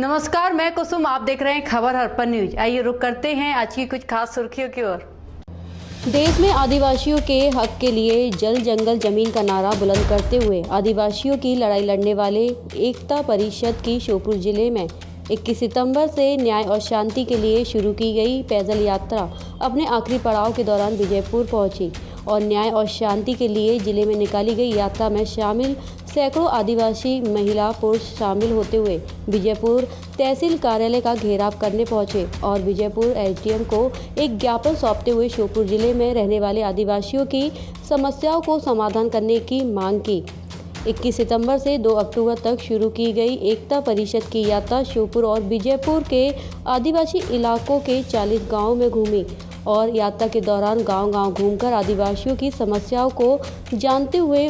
नमस्कार, मैं कुसुम। आप देख रहे हैं खबर हरपन न्यूज। आइए रुक करते हैं आज की कुछ खास सुर्खियों की ओर। देश में आदिवासियों के हक के लिए जल जंगल जमीन का नारा बुलंद करते हुए आदिवासियों की लड़ाई लड़ने वाले एकता परिषद की श्योपुर जिले में 21 सितंबर से न्याय और शांति के लिए शुरू की गई पैदल यात्रा अपने आखिरी पड़ाव के दौरान विजयपुर पहुंची और न्याय और शांति के लिए जिले में निकाली गई यात्रा में शामिल सैकड़ों आदिवासी महिला पुरुष शामिल होते हुए विजयपुर तहसील कार्यालय का घेराव करने पहुंचे और विजयपुर एसडीएम को एक ज्ञापन सौंपते हुए श्योपुर जिले में रहने वाले आदिवासियों की समस्याओं को समाधान करने की मांग की। 21 सितंबर से 2 अक्टूबर तक शुरू की गई एकता परिषद की यात्रा श्योपुर और विजयपुर के आदिवासी इलाकों के 40 गाँव में घूमी और यात्रा के दौरान गांव-गांव घूमकर आदिवासियों की समस्याओं को जानते हुए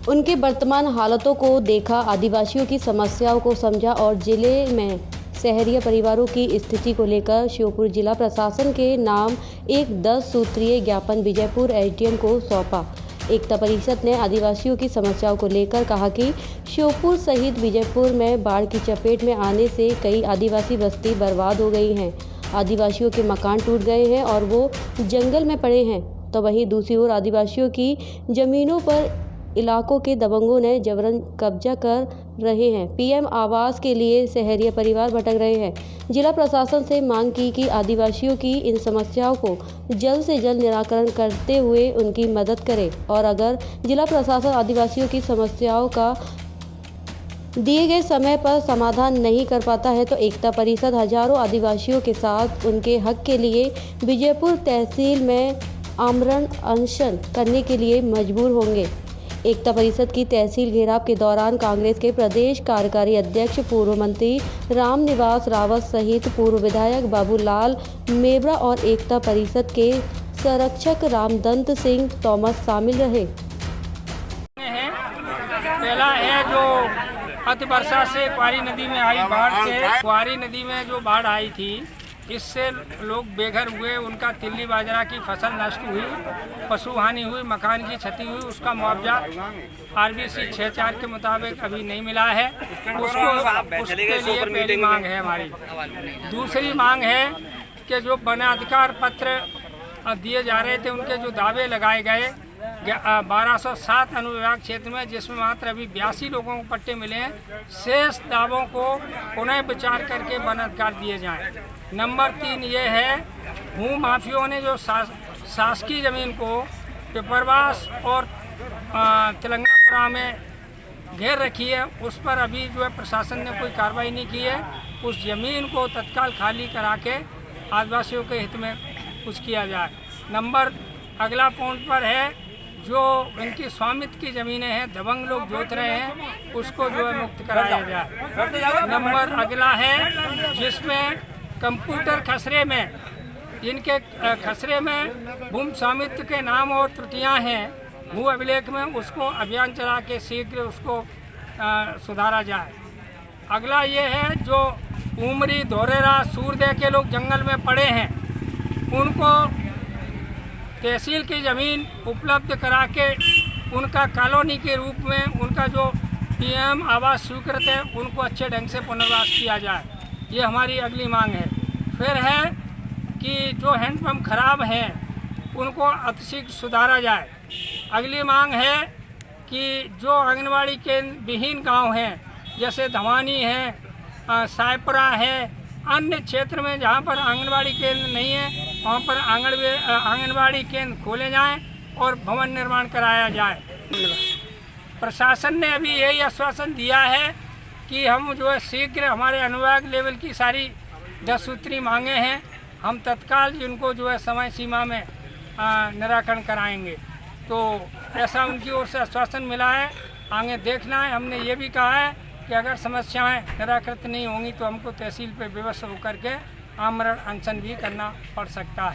उनके वर्तमान हालतों को देखा, आदिवासियों की समस्याओं को समझा और जिले में शहरी परिवारों की स्थिति को लेकर श्योपुर जिला प्रशासन के नाम एक 10 सूत्रीय ज्ञापन विजयपुर एसडीएम को सौंपा। एकता परिषद ने आदिवासियों की समस्याओं को लेकर कहा कि श्योपुर सहित विजयपुर में बाढ़ की चपेट में आने से कई आदिवासी बस्ती बर्बाद हो गई हैं। आदिवासियों के मकान टूट गए हैं और वो जंगल में पड़े हैं, तो वहीं दूसरी ओर आदिवासियों की जमीनों पर इलाकों के दबंगों ने जबरन कब्जा कर रहे हैं। पीएम आवास के लिए शहरी परिवार भटक रहे हैं। जिला प्रशासन से मांग की कि आदिवासियों की इन समस्याओं को जल्द से जल्द निराकरण करते हुए उनकी मदद करे और अगर जिला प्रशासन आदिवासियों की समस्याओं का दिए गए समय पर समाधान नहीं कर पाता है तो एकता परिषद हजारों आदिवासियों के साथ उनके हक के लिए विजयपुर तहसील में आमरण अनशन करने के लिए मजबूर होंगे। एकता परिषद की तहसील घेराव के दौरान कांग्रेस के प्रदेश कार्यकारी अध्यक्ष पूर्व मंत्री रामनिवास रावत सहित पूर्व विधायक बाबूलाल मेबरा और एकता परिषद के संरक्षक रामदंत सिंह तोमस शामिल रहे। पहला है जो अति वर्षा से क्वारी नदी में आई बाढ़ से, क्वारी नदी में जो बाढ़ आई थी इससे लोग बेघर हुए, उनका तिल्ली बाजरा की फसल नष्ट हुई, पशु हानि हुई, मकान की क्षति हुई, उसका मुआवजा RBC 6(4) के मुताबिक अभी नहीं मिला है। उसके लिए पहली मांग है हमारी। दूसरी मांग है कि जो वनाधिकार पत्र दिए जा रहे थे उनके जो दावे लगाए गए 1207 अनुविभाग क्षेत्र में, जिसमें मात्र अभी 82 लोगों को पट्टे मिले हैं, शेष दावों को पुनः विचार करके वन अधिकार दिए जाएं। नंबर 3 ये है, भू माफियों ने जो शासकीय ज़मीन को पिपरवास और तेलंगाना में घेर रखी है, उस पर अभी जो है प्रशासन ने कोई कार्रवाई नहीं की है। उस ज़मीन को तत्काल खाली करा के आदिवासियों के हित में कुछ किया जाए। नंबर अगला पॉइंट पर है जो इनकी स्वामित्व की ज़मीनें हैं, दबंग लोग जोत रहे हैं, उसको जो है मुक्त कराया जाए। नंबर अगला है जिसमें कंप्यूटर खसरे में, जिनके खसरे में भूमि स्वामित्व के नाम और त्रुटियां हैं भू अभिलेख में, उसको अभियान चला के शीघ्र उसको सुधारा जाए। अगला ये है जो उमरी धोरेरा सूरदे के लोग जंगल में पड़े हैं, उनको तहसील की ज़मीन उपलब्ध करा के उनका कॉलोनी के रूप में उनका जो पीएम आवास स्वीकृत है उनको अच्छे ढंग से पुनर्वास किया जाए। ये हमारी अगली मांग है। फिर है कि जो हैंडपम्प खराब हैं उनको अतिशीघ्र सुधारा जाए। अगली मांग है कि जो आंगनबाड़ी केंद्र विहीन गांव हैं, जैसे धवानी है, सायपुरा है, अन्य क्षेत्र में जहां पर आंगनबाड़ी केंद्र नहीं है वहां पर आंगनबाड़ी केंद्र खोले जाएं और भवन निर्माण कराया जाए। प्रशासन ने अभी यही आश्वासन दिया है कि हम जो है शीघ्र हमारे अनुभाग लेवल की सारी 10 सूत्री मांगे हैं, हम तत्काल जिनको जो है समय सीमा में निराकरण कराएंगे। तो ऐसा उनकी ओर से आश्वासन मिला है। आगे देखना है। हमने ये भी कहा है कि अगर समस्याएं निराकृत नहीं होंगी तो हमको तहसील पे विवश होकर के आमरण अनशन भी करना पड़ सकता है।